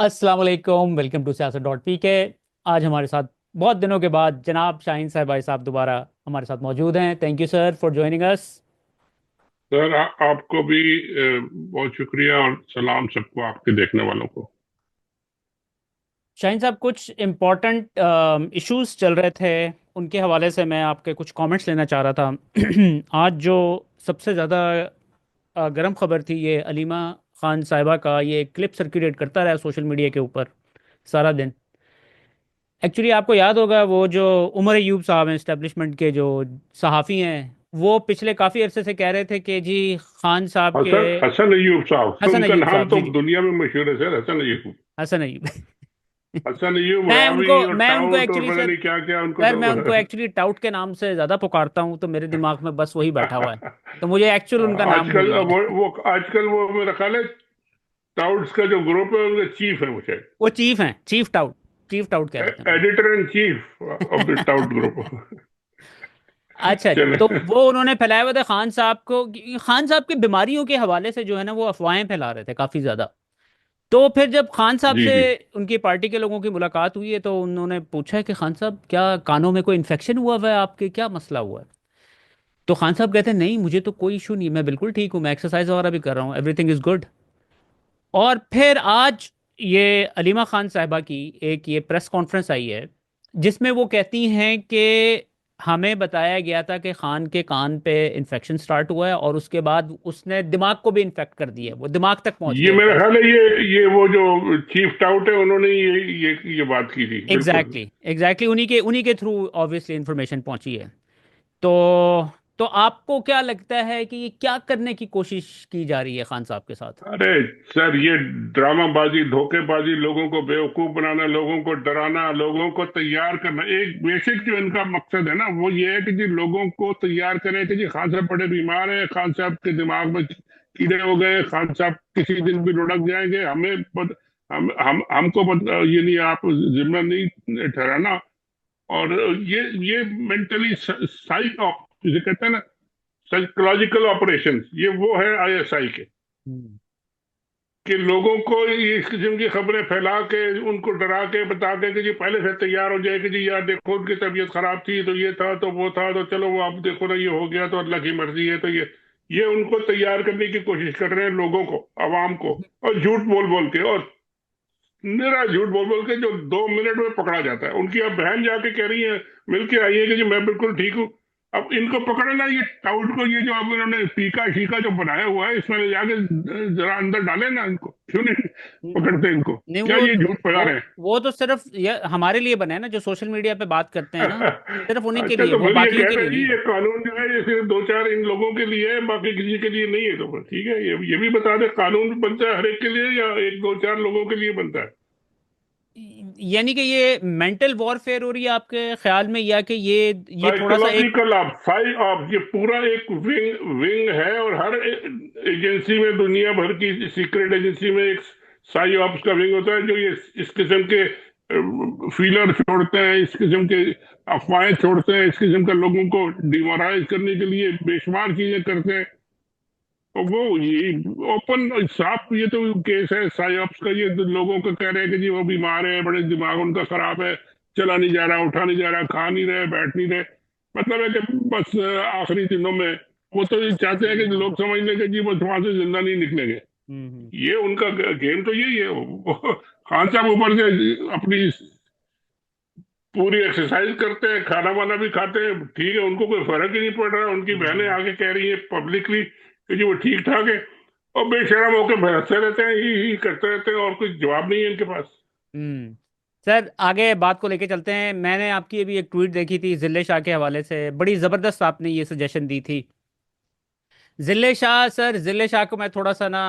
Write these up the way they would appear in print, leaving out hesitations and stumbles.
अस्सलाम वालेकुम, welcome to सियासत डॉट पी के। आज हमारे साथ बहुत दिनों के बाद जनाब शाहीन साहब भाई साहब दोबारा हमारे साथ मौजूद हैं। Thank you sir for joining us. Sir आपको भी बहुत शुक्रिया और सलाम सबको, आपके देखने वालों को। शाहीन साहब, कुछ इम्पोर्टेंट इश्यूज चल रहे थे, उनके हवाले से मैं आपके कुछ कमेंट्स लेना चाह रहा था। आज जो सबसे ज़्यादा गर्म खबर थी, ये अलीमा खान साहिबा का ये क्लिप सर्कुलेट करता रहा सोशल मीडिया के ऊपर सारा दिन। एक्चुअली आपको याद होगा, वो जो उमर अयूब साहब हैं, इस्टेब्लिशमेंट के जो सहाफ़ी हैं, वो पिछले काफ़ी अरसे से कह रहे थे कि जी खान साहब के। हसन हसन अयूब साहब, तो हसन उनका अयूब नाम साहब, तो जी जी। दुनिया में मशहूर है सर, हसन अयूब। हसन अयूब। हसन अयूब मैं रावी उनको और मैं उनको टाउट और एक्चुअली पता सर नहीं क्या क्या उनको सर तो। मैं उनको एक्चुअली टाउट के नाम से ज़्यादा पुकारता हूँ, तो मेरे दिमाग में बस वही बैठा हुआ है। तो मुझे एक्चुअल उनका नाम भूल आजकल गया। वो मेरा ख्याल है टाउट्स का जो ग्रुप है उनका चीफ है वो शायद। वो चीफ हैं, चीफ टाउट कहलाते हैं उन्हें। Editor in chief of the taut group. अच्छा जी, चले। तो वो उन्होंने फैलाया हुआ था खान साहब को, खान साहब की बीमारियों के हवाले से जो है ना, वो अफवाहें फैला रहे थे काफ़ी ज़्यादा। तो फिर जब खान साहब जी से जी। उनकी पार्टी के लोगों की मुलाकात हुई है, तो उन्होंने पूछा है कि खान साहब, क्या कानों में कोई इन्फेक्शन हुआ हुआ है, आपके क्या मसला हुआ है? तो खान साहब कहते हैं, नहीं मुझे तो कोई इशू नहीं, मैं बिल्कुल ठीक हूँ, मैं एक्सरसाइज वगैरह भी कर रहा हूँ, एवरीथिंग इज गुड। और फिर आज ये अलीमा खान साहिबा की एक ये प्रेस कॉन्फ्रेंस आई है, जिसमें वो कहती हैं कि हमें बताया गया था कि खान के कान पे इन्फेक्शन स्टार्ट हुआ है, और उसके बाद उसने दिमाग को भी इन्फेक्ट कर दिया है, वो दिमाग तक पहुंच ये गया मेरा ख्याल इन्फेक्शन। है, ये वो जो चीफ टाउट है उन्होंने ये बात की थी, बिल्कुल। एग्जैक्टली उन्हीं के थ्रू ऑब्वियसली इंफॉर्मेशन पहुंची है। तो तो आपको क्या लगता है कि ये क्या करने की कोशिश की जा रही है खान साहब के साथ? अरे सर, ये ड्रामाबाजी, धोखेबाजी, लोगों को बेवकूफ बनाना, लोगों को डराना, लोगों को तैयार करना, एक बेसिक जो इनका मकसद है ना वो ये है कि जी लोगों को तैयार करें कि जी खान साहब बड़े बीमार हैं, खान साहब के दिमाग में कीड़े हो गए, खान साहब किसी दिन भी लुढ़क जाएंगे, हमको ये नहीं, आप जिम्मा नहीं ठहराना। और ये मेंटली साइक ऑफ जिसे कहते हैं ना, साइकोलॉजिकल ऑपरेशन, ये वो है आईएसआई के। हम्म। कि लोगों को ये इस किस्म की खबरें फैला के, उनको डरा के, बता के कि जी पहले से तैयार हो जाए कि जी यार देखो उनकी तबीयत खराब थी तो ये था तो वो था तो चलो वो आप देखो ना, ये हो गया तो अल्लाह की मर्जी है, तो ये उनको तैयार करने की कोशिश कर रहे हैं लोगों को, आवाम को। और झूठ बोल बोल के, और निरा झूठ बोल बोल के, जो 2 मिनट में पकड़ा जाता है। उनकी अब बहन जाके कह रही है, मिलके आई है कि जी मैं बिल्कुल ठीक हूँ। अब इनको पकड़ना, ये टाउट को, ये जो अब इन्होंने पीका शीका जो बनाया हुआ है, इसमें ले जाके जरा अंदर डाले ना इनको, क्यों नहीं पकड़ते इनको? नहीं, क्या वो ये झूठ फैला वो रहे हैं? वो तो सिर्फ ये हमारे लिए बने हैं ना, जो सोशल मीडिया पे बात करते हैं ना, सिर्फ उन्हीं के अच्छा, लिए, तो वो फिर ये बाकियों के कहते लिए हैं जी नहीं है। ये कानून जो है ये सिर्फ दो चार इन लोगों के लिए है, बाकी किसी के लिए नहीं है। तो फिर ठीक है, ये भी बता दे, कानून बनता है हर एक के लिए या एक दो चार लोगों के लिए बनता है? यानी कि ये मेंटल वॉरफेयर हो रही है आपके ख्याल में, या कि ये थोड़ा सा एक। साइकोलॉजिकल ऑफ साइ ऑफ ये पूरा एक विंग विंग है, और हर एजेंसी में, दुनिया भर की सीक्रेट एजेंसी में एक साइ ऑप्स का विंग होता है, जो ये इस किस्म के फीलर छोड़ते हैं, इस किस्म के अफवाहें छोड़ते हैं, इस किस्म के लोगों को डिमोरलाइज करने के लिए बेशुमार चीजें करते हैं। तो वो ये ओपन साफ, ये तो केस है साइऑप्स का। ये तो लोगों को कह रहे हैं कि जी वो बीमार है, बड़े दिमाग उनका खराब है, चला नहीं जा रहा, उठा नहीं जा रहा, खा नहीं रहे, बैठ नहीं रहे। मतलब है कि बस आखिरी दिनों में वो तो ये चाहते हैं कि लोग समझ लें कि जी वो वहां से जिंदा नहीं निकलेंगे। हम्म। ये उनका गेम तो यही है। खान साहब ऊपर से अपनी पूरी एक्सरसाइज करते हैं, खाना वाना भी खाते हैं, ठीक है, उनको कोई फर्क ही नहीं पड़ रहा। उनकी बहनें हम्म। आके कह रही है पब्लिकली कि जी वो ठीक ठाक है, और बेशरम होकर भड़कते रहते हैं, ही करते रहते हैं, और कुछ जवाब नहीं है इनके पास। हम्म। सर, आगे बात को लेके चलते हैं। मैंने आपकी अभी एक ट्वीट देखी थी जिले शाह के हवाले से, बड़ी ज़बरदस्त आपने ये सजेशन दी थी। जिले शाह, सर जिले शाह को मैं थोड़ा सा ना,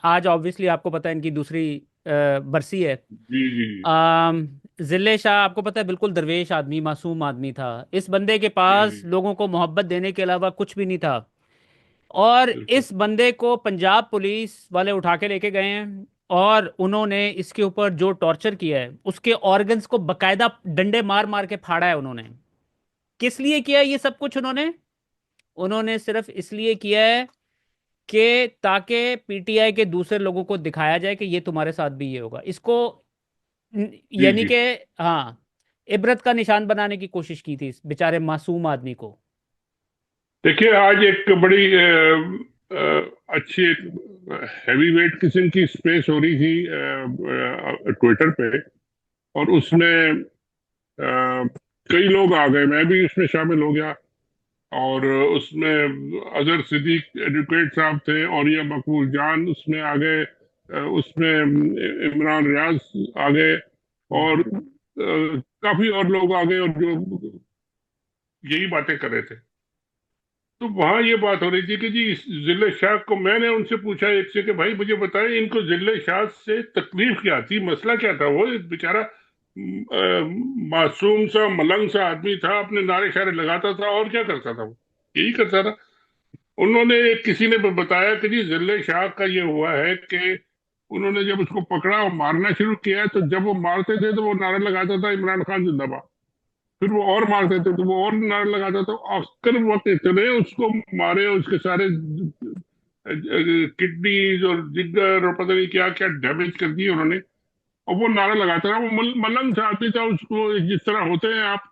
आज ऑब्वियसली आपको पता है इनकी दूसरी बरसी है। जी जी आम, जिले शाह आपको पता है बिल्कुल दरवेश आदमी, मासूम आदमी था। इस बंदे के जी पास जी, लोगों को मोहब्बत देने के अलावा कुछ भी नहीं था। और बिल्कुल। इस बंदे को पंजाब पुलिस वाले उठा के लेके गए हैं, और उन्होंने इसके ऊपर जो टॉर्चर किया है, उसके ऑर्गन्स को बकायदा डंडे मार मार के फाड़ा है उन्होंने। किस लिए किया है ये सब कुछ उन्होंने? उन्होंने सिर्फ इसलिए किया है कि ताकि पीटीआई के दूसरे लोगों को दिखाया जाए कि ये तुम्हारे साथ भी ये होगा। इसको जी यानी जी। कि हाँ, इबरत का निशान बनाने की कोशिश की थी इस बेचारे मासूम आदमी को। देखिए, आज एक बड़ी अच्छी हैवी वेट किस्म की स्पेस हो रही थी ट्विटर पे। और उसमें कई लोग आ गए, मैं भी उसमें शामिल हो गया। और उसमें अजहर सिद्दीक एडवोकेट साहब थे, और ये मकबूल जान उसमें आ गए। उसमें इमरान रियाज आ गए। हम्म। और काफी और लोग आ गए, और जो यही बातें कर रहे थे। तो वहां ये बात हो रही थी कि जी इस जिले शाह को, मैंने उनसे पूछा एक से कि भाई मुझे बताएं, इनको जिले शाह से तकलीफ क्या थी, मसला क्या था। वो एक बेचारा मासूम सा मलंग सा आदमी था, अपने नारे शारे लगाता था, और क्या करता था वो, यही करता था। उन्होंने, किसी ने बताया कि जी जिले शाह का ये हुआ है कि उन्होंने जब उसको पकड़ा और मारना शुरू किया, तो जब वो मारते थे तो वो नारा लगाता था, इमरान खान जिंदाबाद। फिर वो और मारते थे तो वो और नारा लगाता था। आखिर वक्त इतने उसको मारे, उसके सारे किडनीज और जिगर और पता नहीं क्या क्या डैमेज कर दिए उन्होंने। और वो नारा लगाता रहा। वो मलंग से आदमी था। उसको जिस तरह होते हैं आप,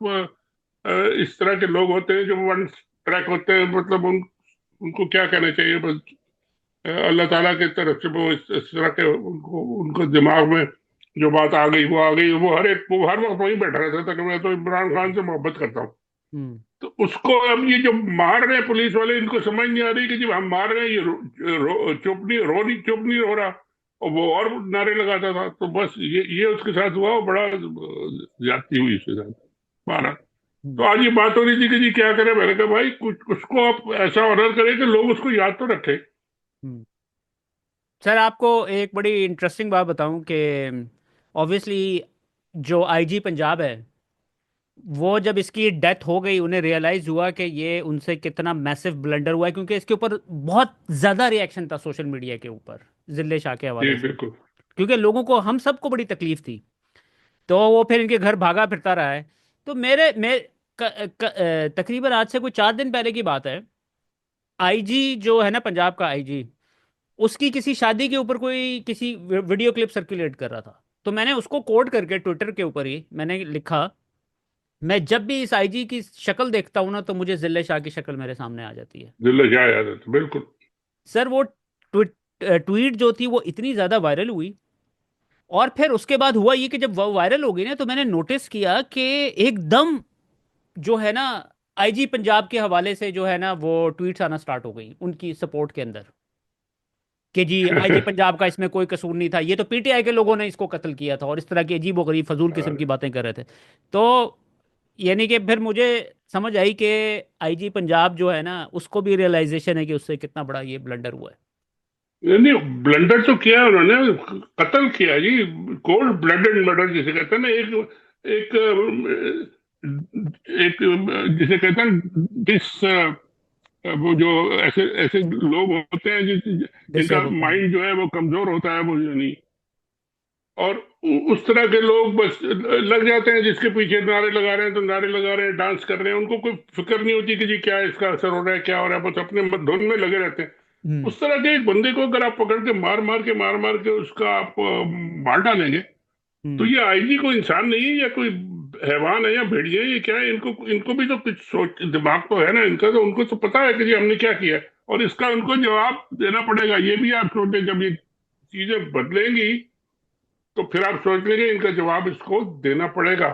इस तरह के लोग होते हैं जो वन ट्रैक होते हैं, मतलब उनको क्या कहना चाहिए, बस अल्लाह ताला की तरफ से वो इस तरह के, उनको उनको दिमाग में जो बात आ गई वो आ गई। वो हर वक्त वहीं बैठा रहता था कि मैं तो इमरान खान से मोहब्बत करता हूँ। हम्म। तो उसको अब ये जो मार रहे हैं पुलिस वाले, इनको समझ नहीं आ रही कि जब हम मार रहे हैं, ये चुप नहीं हो रहा। और वो और नारे लगाता था। तो बस ये उसके साथ हुआ, और बड़ा ज्यादती हुई उसके साथ, मारा। तो हम्म। आज ये बात हो रही थी कि जी क्या करें। मैंने कहा भाई कुछ उसको आप ऐसा ऑर्डर करें कि लोग उसको याद तो रखें। हम्म। सर आपको एक बड़ी इंटरेस्टिंग बात बताऊं कि ऑब्वियसली जो आईजी पंजाब है, वो जब इसकी डेथ हो गई उन्हें रियलाइज हुआ कि ये उनसे कितना मैसिव ब्लंडर हुआ है, क्योंकि इसके ऊपर बहुत ज़्यादा रिएक्शन था सोशल मीडिया के ऊपर जिले शाह के जी हवाले से। बिल्कुल। क्योंकि लोगों को, हम सबको बड़ी तकलीफ थी। तो वो फिर इनके घर भागा फिरता रहा है। तो तकरीबन आज से कोई 4 दिन पहले की बात है। आईजी जो है ना, पंजाब का आईजी, उसकी किसी शादी के ऊपर कोई किसी वीडियो क्लिप सर्कुलेट कर रहा था। तो मैंने उसको कोड करके ट्विटर के ऊपर ही मैंने लिखा, मैं जब भी इस आईजी की शक्ल देखता हूं ना, तो मुझे जिले शाह की शक्ल मेरे सामने आ जाती है। जिल्ला क्या याद है, बिल्कुल। सर वो ट्वीट जो थी वो इतनी ज्यादा वायरल हुई। और फिर उसके बाद हुआ ये कि जब वो वायरल हो गई ना, तो मैंने नोटिस किया कि एकदम जो है ना, आईजी पंजाब के हवाले से जो है ना, वो ट्वीट्स आना स्टार्ट हो गई उनकी सपोर्ट के अंदर, कि जी आईजी पंजाब का इसमें कोई कसूर नहीं था, ये तो पीटीआई के लोगों ने इसको कत्ल किया था, और इस तरह की अजीब व गरीब फजूल किस्म की बातें कर रहे थे। तो यानी कि फिर मुझे समझ आई कि आईजी पंजाब जो है ना, उसको भी रियलाइजेशन है कि उससे कितना बड़ा ये ब्लंडर हुआ है। नहीं, ब्लंडर तो किया उन्होंने, कत्ल किया जी। कोल्ड ब्लडेड मर्डर जिसे कहते हैं ना, एक एक जिसे कहते हैं डिस, वो जो ऐसे ऐसे लोग होते हैं जिनका डिसेबल। माइंड जो है वो कमजोर होता है, वो नहीं। और उस तरह के लोग बस लग जाते हैं, जिसके पीछे नारे लगा रहे हैं तो नारे लगा रहे हैं, डांस कर रहे हैं, उनको कोई फिक्र नहीं होती कि जी क्या इसका असर हो रहा है, क्या हो रहा है, बस अपने धुन में लगे रहते हैं। हम्म। उस तरह के एक बंदे को अगर आप पकड़ के मार मार के उसका आप मार डालेंगे, तो हम्म। ये आईजी कोई इंसान नहीं है, या कोई हैवान है, या भेड़िया है, ये क्या है। इनको इनको भी तो कुछ सोच, दिमाग तो है ना इनका, तो उनको तो पता है कि जी हमने क्या किया है, और इसका उनको जवाब देना पड़ेगा। ये भी आप सोचते, जब ये चीजें बदलेंगी तो फिर आप सोच लेंगे इनका जवाब इसको देना पड़ेगा।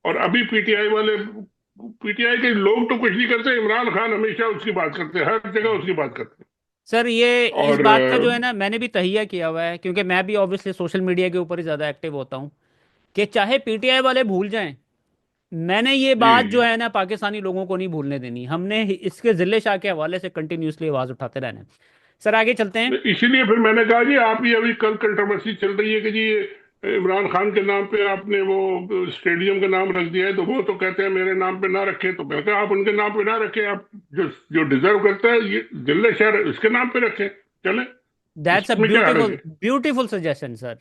और अभी पीटीआई के लोग तो कुछ नहीं करते, इमरान खान हमेशा उसकी बात करते हैं, हर जगह उसकी बात करते सर ये हैं। इस और बात का जो है ना, मैंने भी तहिया किया हुआ है, क्योंकि मैं भी ऑब्वियसली सोशल मीडिया के ऊपर ही ज़्यादा एक्टिव होता हूँ, कि चाहे पीटीआई वाले भूल जाएं, मैंने ये बात जो जी, है ना पाकिस्तानी लोगों को नहीं भूलने देनी। हमने इसके जिले शाह के हवाले से कंटिन्यूसली आवाज़ उठाते रहना है। सर आगे चलते हैं। इसीलिए फिर मैंने कहा जी, आप ये अभी कल कंट्रोवर्सी चल रही है कि जी इमरान खान के नाम पे आपने वो स्टेडियम का नाम रख दिया है, तो वो तो कहते हैं मेरे नाम पे ना रखे। तो मैंने कहा आप उनके नाम पे ना रखे, आप जो जो डिजर्व करता है ये जिले शहर, इसके नाम पे रखे, चले, दैट्स अ इसमें क्या हर्ज ब्यूटीफुल है। Beautiful suggestion sir.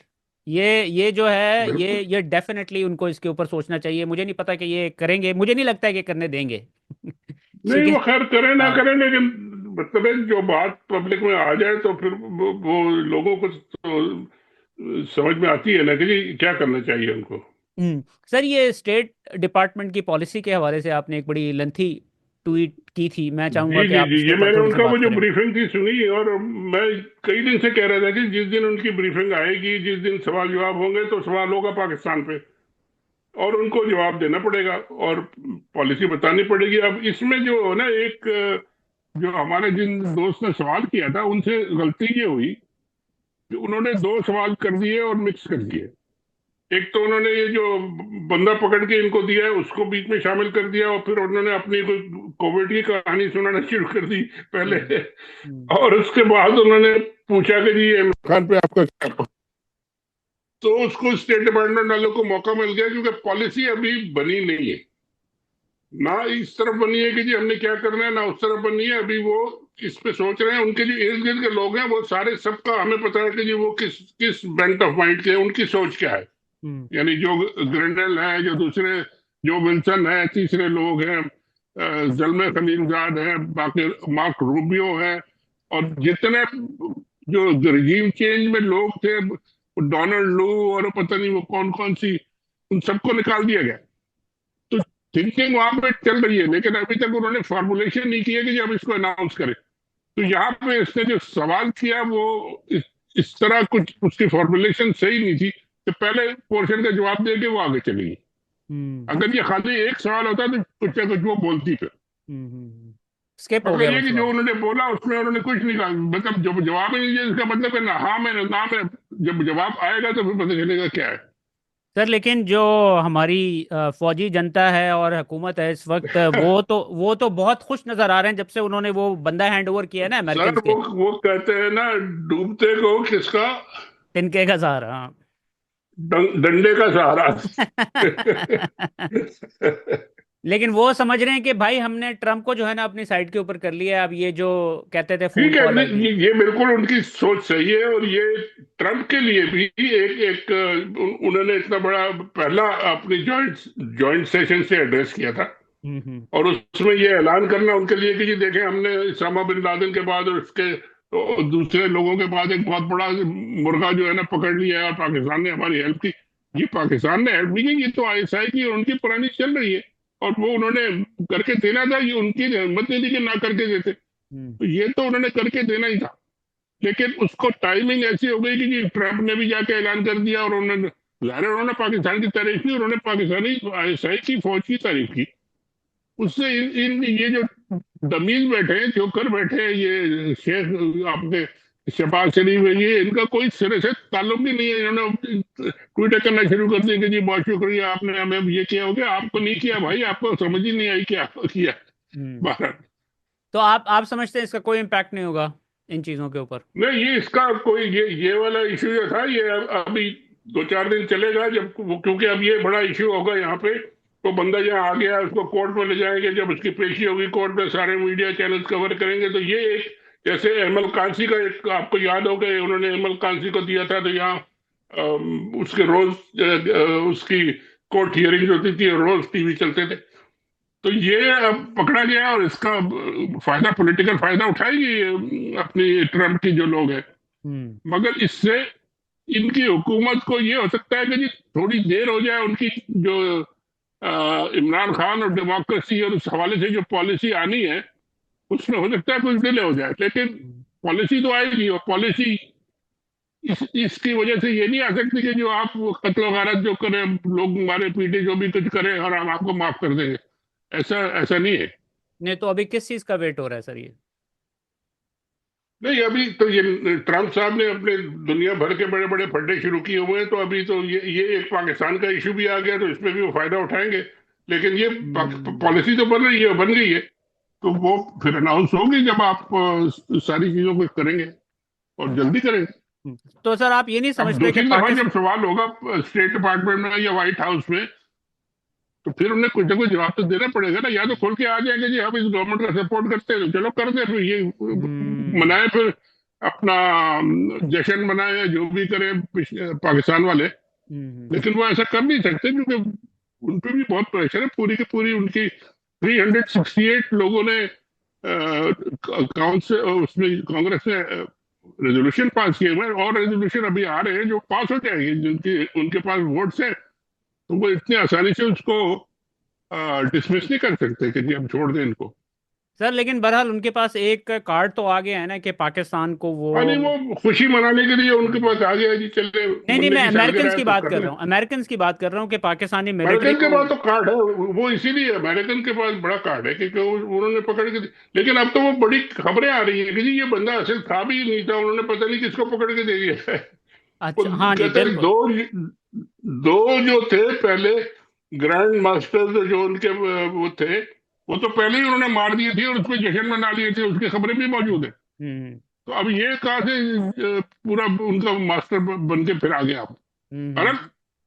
ये जो है, बिल्कुल। ये डेफिनेटली उनको इसके ऊपर सोचना चाहिए। मुझे नहीं पता कि ये करेंगे, मुझे नहीं लगता है कि करने देंगे। नहीं, क्योंकि वो खैर करें ना हाँ। करें, लेकिन मतलब है जो बात पब्लिक में आ जाए तो फिर वो लोगों को तो समझ में आती है ना कि जी क्या करना चाहिए उनको। सर, ये स्टेट डिपार्टमेंट की पॉलिसी के हवाले से आपने एक बड़ी लेंथी ट्वीट की थी, मैं चाहूंगा जी कि जी आप जी, उसके ये ऊपर मैंने थोड़ी सी उनका वो बात जो करें। ब्रीफिंग थी सुनी, और मैं कई दिन से कह रहा था कि जिस दिन उनकी ब्रीफिंग आएगी, जिस दिन सवाल जवाब होंगे, तो सवाल होगा पाकिस्तान पे, और उनको जवाब देना पड़ेगा और पॉलिसी बतानी पड़ेगी। अब इसमें जो है ना, एक जो हमारे जिन दोस्त ने सवाल किया था, उनसे गलती ये हुई कि उन्होंने दो सवाल कर दिए और मिक्स कर दिए। एक तो उन्होंने ये जो बंदा पकड़ के इनको दिया है उसको बीच में शामिल कर दिया, और फिर उन्होंने अपनी कोई कोविड की कहानी सुनाना शुरू कर दी पहले। हम्म। हम्म। और उसके बाद उन्होंने पूछा कि जी इमरान खान पे आपका क्या, तो उसको स्टेट डिपार्टमेंट वालों को मौका मिल गया, क्योंकि पॉलिसी अभी बनी नहीं है। ना इस तरफ बनी है कि जी हमने क्या करना है, ना उस तरफ बनी है। अभी वो इस पे सोच रहे हैं। उनके जो इर्द गिर्द के लोग हैं वो सारे, सबका हमें पता है कि जी वो किस किस बेंट ऑफ माइंड के हैं, उनकी सोच क्या है। हम्म। यानी जो ग्रेंडल है, जो दूसरे, जो विल्सन है, तीसरे लोग हैं, जलमे खलीलजाद है, बाकी मार्क रूबियो है, और जितने जो रजीम चेंज में लोग थे, डोनाल्ड लू और पता नहीं वो कौन कौन सी, उन सबको निकाल दिया गया। तो थिंकिंग वहां पे चल रही है, लेकिन अभी तक उन्होंने फॉर्मुलेशन नहीं किया कि जब इसको अनाउंस करें। तो यहाँ पे इसने जो सवाल किया वो इस तरह कुछ, उसकी फॉर्मुलेशन सही नहीं थी, तो पहले पोर्शन का जवाब दे के वो आगे चली गई। हम्म। अगर ये खाली एक सवाल होता तो कुछ ना कुछ वो बोलती फिर। स्किप हो मतलब गया ये वो कि जो सवाल। उन्होंने बोला उसमें उन्होंने कुछ नहीं कहा, मतलब जब जवाब ही नहीं दिया, इसका मतलब है ना हाँ में ना ना में। जब जवाब आएगा तो फिर पता चलेगा क्या है। सर, लेकिन जो हमारी फौजी जनता है और हुकूमत है इस वक्त, वो तो बहुत खुश नजर आ रहे हैं जब से उन्होंने वो बंदा हैंड ओवर किया है ना अमेरिकन सर के। वो कहते हैं ना, डूबते को किसका, तिनके का सहारा, हाँ। डंडे का सहारा। लेकिन वो समझ रहे हैं कि भाई हमने ट्रम्प को जो है ना अपनी साइड के ऊपर कर लिया है। अब ये जो कहते थे फोन ठीक है, कॉल आएगी। ये बिल्कुल उनकी सोच सही है, और ये ट्रम्प के लिए भी एक एक उन्होंने इतना बड़ा पहला अपनी जॉइंट जॉइंट सेशन से एड्रेस किया था, हम्म। और उसमें ये ऐलान करना उनके लिए कि जी देखें, हमने उसामा बिन लादेन के बाद और उसके तो दूसरे लोगों के बाद एक बहुत बड़ा मुर्गा जो है ना पकड़ लिया है, और पाकिस्तान ने हमारी हेल्प की। ये पाकिस्तान ने हेल्प भी की, ये तो आईएसआई की और उनकी पुरानी चल रही है, और वो उन्होंने करके देना था, ये उनकी हिम्मत नहीं थी कि ना करके देते। हम्म। तो ये तो उन्होंने करके देना ही था। लेकिन उसको टाइमिंग ऐसी हो गई कि जी ट्रंप ने भी जाके ऐलान कर दिया, और उन्होंने, जाहिर है उन्होंने पाकिस्तान की तारीफ की, उन्होंने पाकिस्तानी आईएसआई की फौज की तारीफ की। उससे इन ये जो डमीज बैठे हैं, जोकर बैठे हैं, ये शेख आपके शहबाज शरीफ है, ये इनका कोई सिरे से ताल्लुक ही नहीं है। इन्होंने ट्वीट करना शुरू कर दिया कि जी बहुत शुक्रिया, आपने हमें ये किया हो गया, आपको नहीं किया भाई, आपको समझ ही नहीं आई क्या किया हम्म। भारत। तो आप समझते हैं इसका कोई इम्पैक्ट नहीं होगा इन चीजों के ऊपर? नहीं, ये इसका कोई, ये वाला इशू जो था, ये अभी 2-4 दिन चलेगा, जब क्योंकि अब ये बड़ा इशू होगा यहाँ पे। तो बंदा यहाँ आ गया, उसको कोर्ट में ले जाएंगे, जब उसकी पेशी होगी कोर्ट में, सारे मीडिया चैनल कवर करेंगे। तो ये एक, जैसे अहमल कांसी का एक, आपको याद होगा, उन्होंने अहमल कांसी को दिया था, तो यहाँ उसके रोज उसकी कोर्ट हियरिंग होती थी, और रोज टीवी चलते थे। तो ये अब पकड़ा गया, और इसका फायदा, पॉलिटिकल फायदा उठाएगी अपनी ट्रम्प की जो लोग हैं। हम्म। मगर इससे इनकी हुकूमत को ये हो सकता है कि जी थोड़ी देर हो जाए, उनकी जो इमरान खान और डेमोक्रेसी और उस हवाले से जो पॉलिसी आनी है, उसमें हो सकता है कुछ डिले हो जाए, लेकिन हम्म। पॉलिसी तो आएगी। और पॉलिसी इसकी वजह से ये नहीं आ सकती कि जो आप वो कत्ल गारत जो करें, लोग मारे पीटे, जो भी कुछ करें, और हम आपको माफ कर देंगे। ऐसा ऐसा नहीं है। नहीं, तो अभी किस चीज का वेट हो रहा है सर ये? नहीं, अभी तो ये ट्रम्प साहब ने अपने दुनिया भर के बड़े बड़े फड्डे शुरू किए हुए हैं, तो अभी तो ये एक पाकिस्तान का इशू भी आ गया, तो इसमें भी वो फायदा उठाएंगे। लेकिन ये हम्म। पॉलिसी तो बन रही है, बन गई है, तो वो फिर अनाउंस होगी जब आप सारी चीजों को करेंगे, और जल्दी करेंगे। तो सर, आप ये नहीं अब समझते कि दूसरी दफा जब पाकिस्तान। सवाल होगा स्टेट डिपार्टमेंट में या व्हाइट हाउस में, तो फिर उन्हें कुछ ना कुछ जवाब तो देना पड़ेगा ना। या तो खुल के आ जाएंगे जी हम इस गवर्नमेंट का सपोर्ट करते हैं, तो चलो कर दे, फिर ये हम्म। मनाए, फिर अपना जश्न मनाए, जो भी करें पाकिस्तान वाले। हम्म। लेकिन वो ऐसा कर नहीं सकते, क्योंकि उन पे भी बहुत प्रेशर है। पूरी की पूरी उनकी 368 लोगों ने काउंसिल उसमें, कांग्रेस में रेजोल्यूशन पास किए हुए हैं, और रेजोल्यूशन अभी आ रहे हैं जो पास हो जाएंगे, जिनकी उनके पास वोट्स है, तो वो इतनी आसानी से उसको डिसमिस नहीं कर सकते कि जी हम छोड़ दें इनको। सर लेकिन बहरहाल उनके पास एक कार्ड तो आ गया है ना कि पाकिस्तान को वो। हाँ नहीं, वो खुशी मनाने के लिए उनके पास आ गया जी, चले नहीं नहीं, मुन्ने मैं की सालगिरह अमेरिकन है की तो बात कर कर ले। रहा हूँ, अमेरिकन की बात कर रहा हूँ कि पाकिस्तानी मिलिट्री अमेरिकन के को। पास तो कार्ड है, वो इसीलिए अमेरिकन के पास बड़ा कार्ड है क्योंकि उन्होंने पकड़ के लेकिन अब तो वो बड़ी खबरें आ रही हैं कि जी ये बंदा असल था भी नहीं था, उन्होंने पता नहीं किसको पकड़ के दे दिया है। वो अच्छा हाँ जी कहते हैं बिल्कुल। दो जो थे पहले ग्रैंड मास्टर जो उनके वो थे, वो तो पहले ही उन्होंने मार दिए थे और उसमें जश्न मना लिए थे, उसकी खबरें भी मौजूद है। हम्म तो अब ये कहाँ से पूरा उनका मास्टर बन के फिर आ गया अब। हम्म। अरे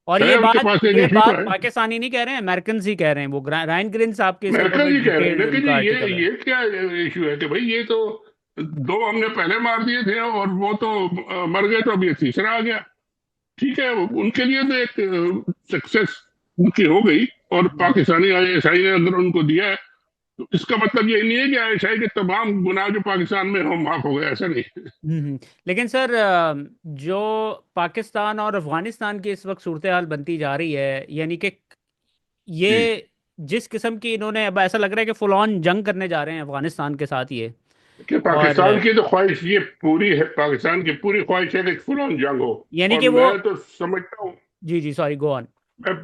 और है, उनके पास एक ये इशू तो बात है। पाकिस्तानी नहीं कह रहे हैं, अमेरिकन ही कह रहे हैं, वो रायन ग्रीन साहब के इसके ऊपर अमेरिकन बड़ी जी कह रहे हैं डिटेल्ड ना कि जी उनका आर्टिकल है। ये क्या इशू है कि भाई ये तो दो हमने पहले मार दिए थे और वो तो मर गए, तो अब ये तीसरा आ गया। ठीक है, उनके लिए तो एक सक्सेस उनकी हो गई। और हम्म पाकिस्तानी आईएसआई ने अगर उनको दिया है, तो इसका मतलब ये नहीं है कि आईएसआई के तमाम गुनाह जो पाकिस्तान में हो माफ हो गए, ऐसा नहीं। लेकिन सर जो पाकिस्तान और अफगानिस्तान की इस वक्त सूरत हाल बनती जा रही है, यानी कि जी, ये जिस किस्म की इन्होंने, अब ऐसा लग रहा है कि फुल ऑन जंग करने जा रहे हैं अफगानिस्तान के साथ ये। कि और पाकिस्तान की तो ख्वाहिश ये पूरी है, पाकिस्तान की पूरी ख्वाहिश है कि फुल ऑन जंग हो। यानी और कि वो। मैं तो समझता हूँ, जी जी सॉरी, गो ऑन। मैं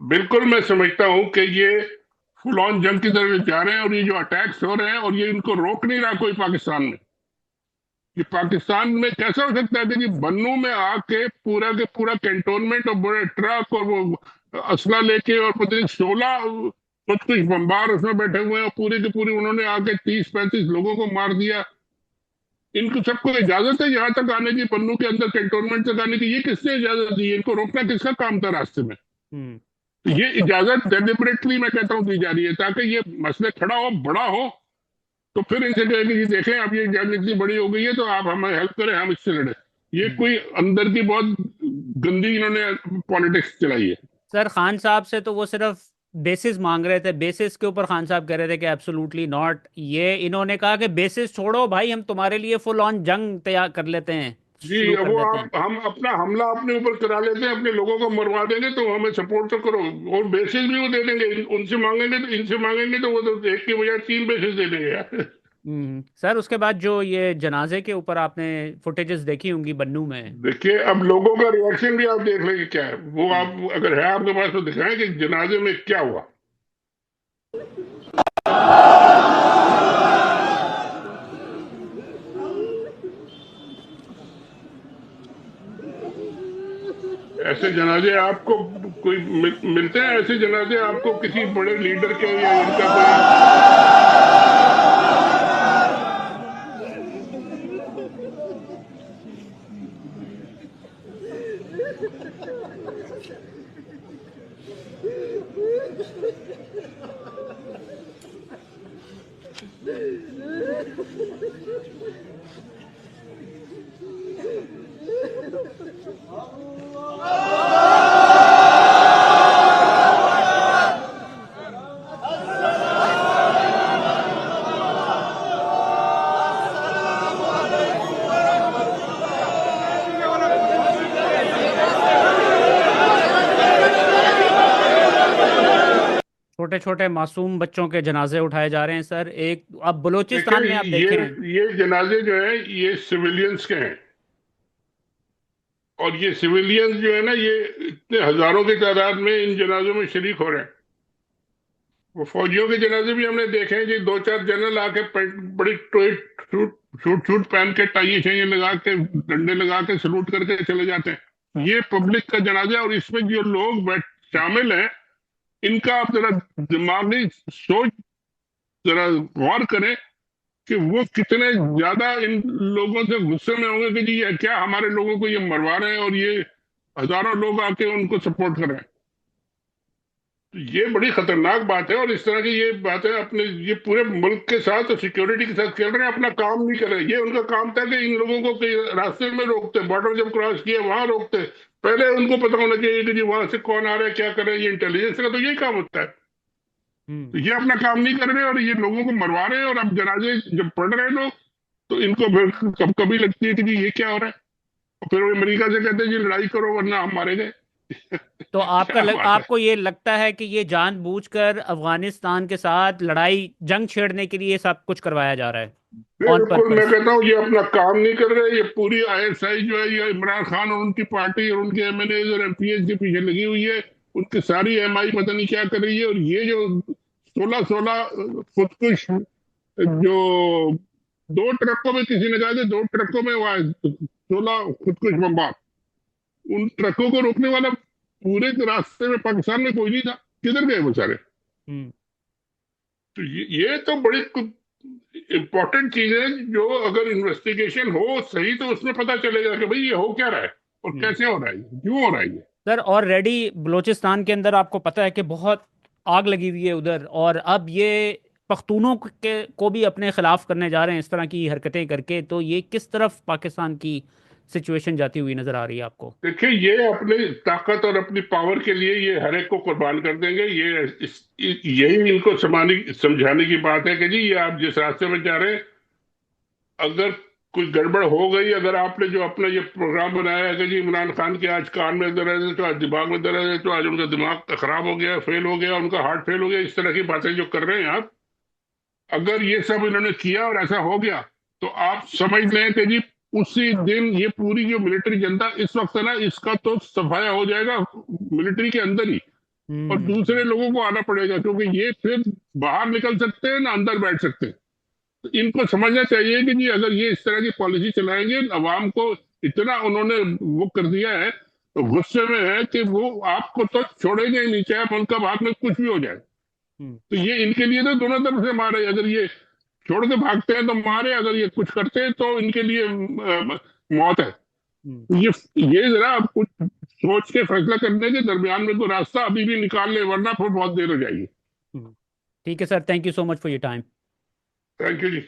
बिल्कुल मैं समझता हूँ कि ये फुल ऑन जंग की तरफ जा रहे हैं, और ये जो अटैक्स हो रहे हैं और ये इनको रोक नहीं रहा कोई पाकिस्तान में। ये पाकिस्तान में कैसा हो सकता है कि जी बन्नू में आके पूरा के पूरा कैंटोनमेंट और बड़े ट्रक और वो असला लेके और पता नहीं 16 कुछ बम्बार उसमें बैठे हुए हैं, और पूरे के पूरे उन्होंने आके 30-35 लोगों को मार दिया। इनको सबको इजाजत है यहाँ तक आने की, पन्नू के अंदर कैंटोनमेंट तक आने की? ये किसने इजाजत दी? इनको रोकना किसका काम था रास्ते में? हम्म तो ये इजाजत डेलिबरेटली मैं कहता हूँ दी जा रही है ताकि ये मसले खड़ा हो, बड़ा हो, तो फिर इनसे कहे कि ये देखें अब ये जंग इतनी बड़ी हो गई है तो आप हमें हेल्प करें, हम इससे लड़े। ये हम्म। कोई अंदर की बहुत गंदी इन्होंने पॉलिटिक्स चलाई है। सर खान साहब से तो वो सिर्फ बेसिस मांग रहे थे, बेसिस के ऊपर खान साहब कह रहे थे कि एब्सोल्युटली नॉट, ये इन्होंने कहा कि बेसिस छोड़ो भाई, हम तुम्हारे लिए फुल ऑन जंग तैयार कर लेते हैं, जी, शुरू अब कर वो देते हैं। आप हम अपना हमला अपने ऊपर करा लेते हैं, अपने लोगों को मरवा देंगे, तो हमें सपोर्ट तो करो। और बेसिस भी वो दे देंगे, उनसे मांगेंगे तो इनसे मांगेंगे तो वो तो एक की बजाय 3 बेसिस दे देंगे यार। सर उसके बाद जो ये जनाजे के ऊपर आपने फुटेजेस देखी होंगी बन्नू में। देखिए, अब लोगों का रिएक्शन भी आप देख लेंगे क्या है वो, हम्म। आप अगर है आपके पास तो दिखाएं कि जनाजे में क्या हुआ। ऐसे जनाजे आपको कोई मिलते हैं? ऐसे जनाजे आपको किसी बड़े लीडर के या इनका कोई? छोटे छोटे मासूम बच्चों के जनाजे उठाए जा रहे हैं सर। एक अब देखिए, बलूचिस्तान में आप देखें। ये जनाजे जो है ये सिविलियंस के हैं, और ये सिविलियंस जो है ना, ये इतने हजारों की तादाद में इन जनाजों में शरीक हो रहे हैं। वो फौजियों के जनाजे भी हमने देखे हैं जी, 2-4 जनरल आके बड़ी सूट सूट सूट पहन के, टाई शाई लगा के, डंडे लगा के, सलूट करके चले जाते हैं। ये पब्लिक का जनाजा है, और इसमें जो लोग बैठ शामिल हैं, इनका आप जरा दिमागी सोच, जरा गौर करें कि वो कितने ज्यादा इन लोगों से गुस्से में होंगे कि जी ये क्या हमारे लोगों को ये मरवा रहे हैं, और ये हजारों लोग आके उनको सपोर्ट कर रहे हैं। तो ये बड़ी खतरनाक बात है, और इस तरह की ये बातें अपने ये पूरे मुल्क के साथ और सिक्योरिटी के साथ खेल रहे हैं, अपना काम नहीं कर रहे। ये उनका काम था कि इन लोगों को कहीं रास्ते में रोकते, बॉर्डर जब क्रॉस किए वहां रोकते, पहले उनको पता होना चाहिए कि जी वहां से कौन आ रहा है, क्या कर रहे हैं। ये इंटेलिजेंस का तो यही काम होता है। हम्म तो ये अपना काम नहीं कर रहे और ये लोगों को मरवा रहे हैं, और अब जनाजे जब पढ़ रहे हैं लोग, तो इनको फिर कभी लगती है कि जी ये क्या हो रहा है, और फिर वो अमेरिका से कहते हैं जी लड़ाई करो वरना हम मारे गए। तो क्या बात है। आपको ये लगता है कि ये जानबूझकर अफगानिस्तान के साथ लड़ाई जंग छेड़ने के लिए सब कुछ करवाया जा रहा है, ऑन बिल्कुल, मैं पर्पस? कहता हूँ ये अपना काम नहीं कर रहे, ये पूरी आईएसआई जो है, ये इमरान खान और उनकी पार्टी और उनके एमएनए और एमपीएस के पीछे लगी हुई है। उनकी सारी एमआई पता नहीं क्या कर रही है। और ये जो 16-16 खुदकुश, जो दो ट्रकों में, किसी ने कहा था 2 ट्रकों में हुआ 16 खुदकुश बम्बार, उन ट्रकों को रोकने वाला पूरे रास्ते में पाकिस्तान में कोई नहीं था, किधर गए बेचारे। हम्म। तो ये तो बड़ी इंपॉर्टेंट चीज है, जो अगर इन्वेस्टिगेशन हो सही तो उसमें पता चलेगा कि भाई ये हो क्या रहा है और हम्म। कैसे हो रहा है, क्यों हो रहा है ये। सर, ऑलरेडी बलूचिस्तान के अंदर आपको पता है कि बहुत आग लगी हुई है उधर, और अब ये पख्तूनों के को भी अपने खिलाफ करने जा रहे हैं इस तरह की हरकतें करके। तो ये किस तरफ पाकिस्तान की सिचुएशन जाती हुई नजर आ रही है आपको? देखिए, ये अपनी ताकत और अपनी पावर के लिए ये हर एक को कुर्बान कर देंगे। यही इनको समझाने की बात है कि जी ये आप जिस रास्ते में जा रहे हैं, अगर कोई गड़बड़ हो गई, अगर आपने जो अपना ये प्रोग्राम बनाया है कि जी इमरान खान के आज कान में दर्द है, तो आज दिमाग में दर्द है, तो आज उनका दिमाग खराब हो गया, फेल हो गया, उनका हार्ट फेल हो गया, इस तरह की बातें जो कर रहे हैं आप, अगर ये सब इन्होंने किया और ऐसा हो गया, तो आप समझ लें कि जी उसी दिन ये पूरी जो मिलिट्री जनता इस वक्त है ना, इसका तो सफाया हो जाएगा मिलिट्री के अंदर ही। और दूसरे हम्म। लोगों को आना पड़ेगा, क्योंकि ये फिर बाहर निकल सकते हैं ना अंदर बैठ सकते हैं। तो इनको समझना चाहिए कि जी अगर ये इस तरह की पॉलिसी चलाएंगे, अवाम को इतना उन्होंने वो कर दिया है, तो गुस्से में है कि वो आपको तो छोड़ेंगे ही नहीं, चाहे उनका बाद में कुछ भी हो जाए। हम्म। तो ये इनके लिए तो दोनों तरफ से मारे, अगर ये छोड़ के भागते हैं तो मारे, अगर ये कुछ करते हैं तो इनके लिए मौत है। हम्म। ये ये जरा आप कुछ सोच के फैसला करने के दरमियान में कोई रास्ता अभी भी निकाल ले, वरना फिर बहुत देर हो जाएगी। हम्म। ठीक है sir, thank you so much for your time. Thank you ji.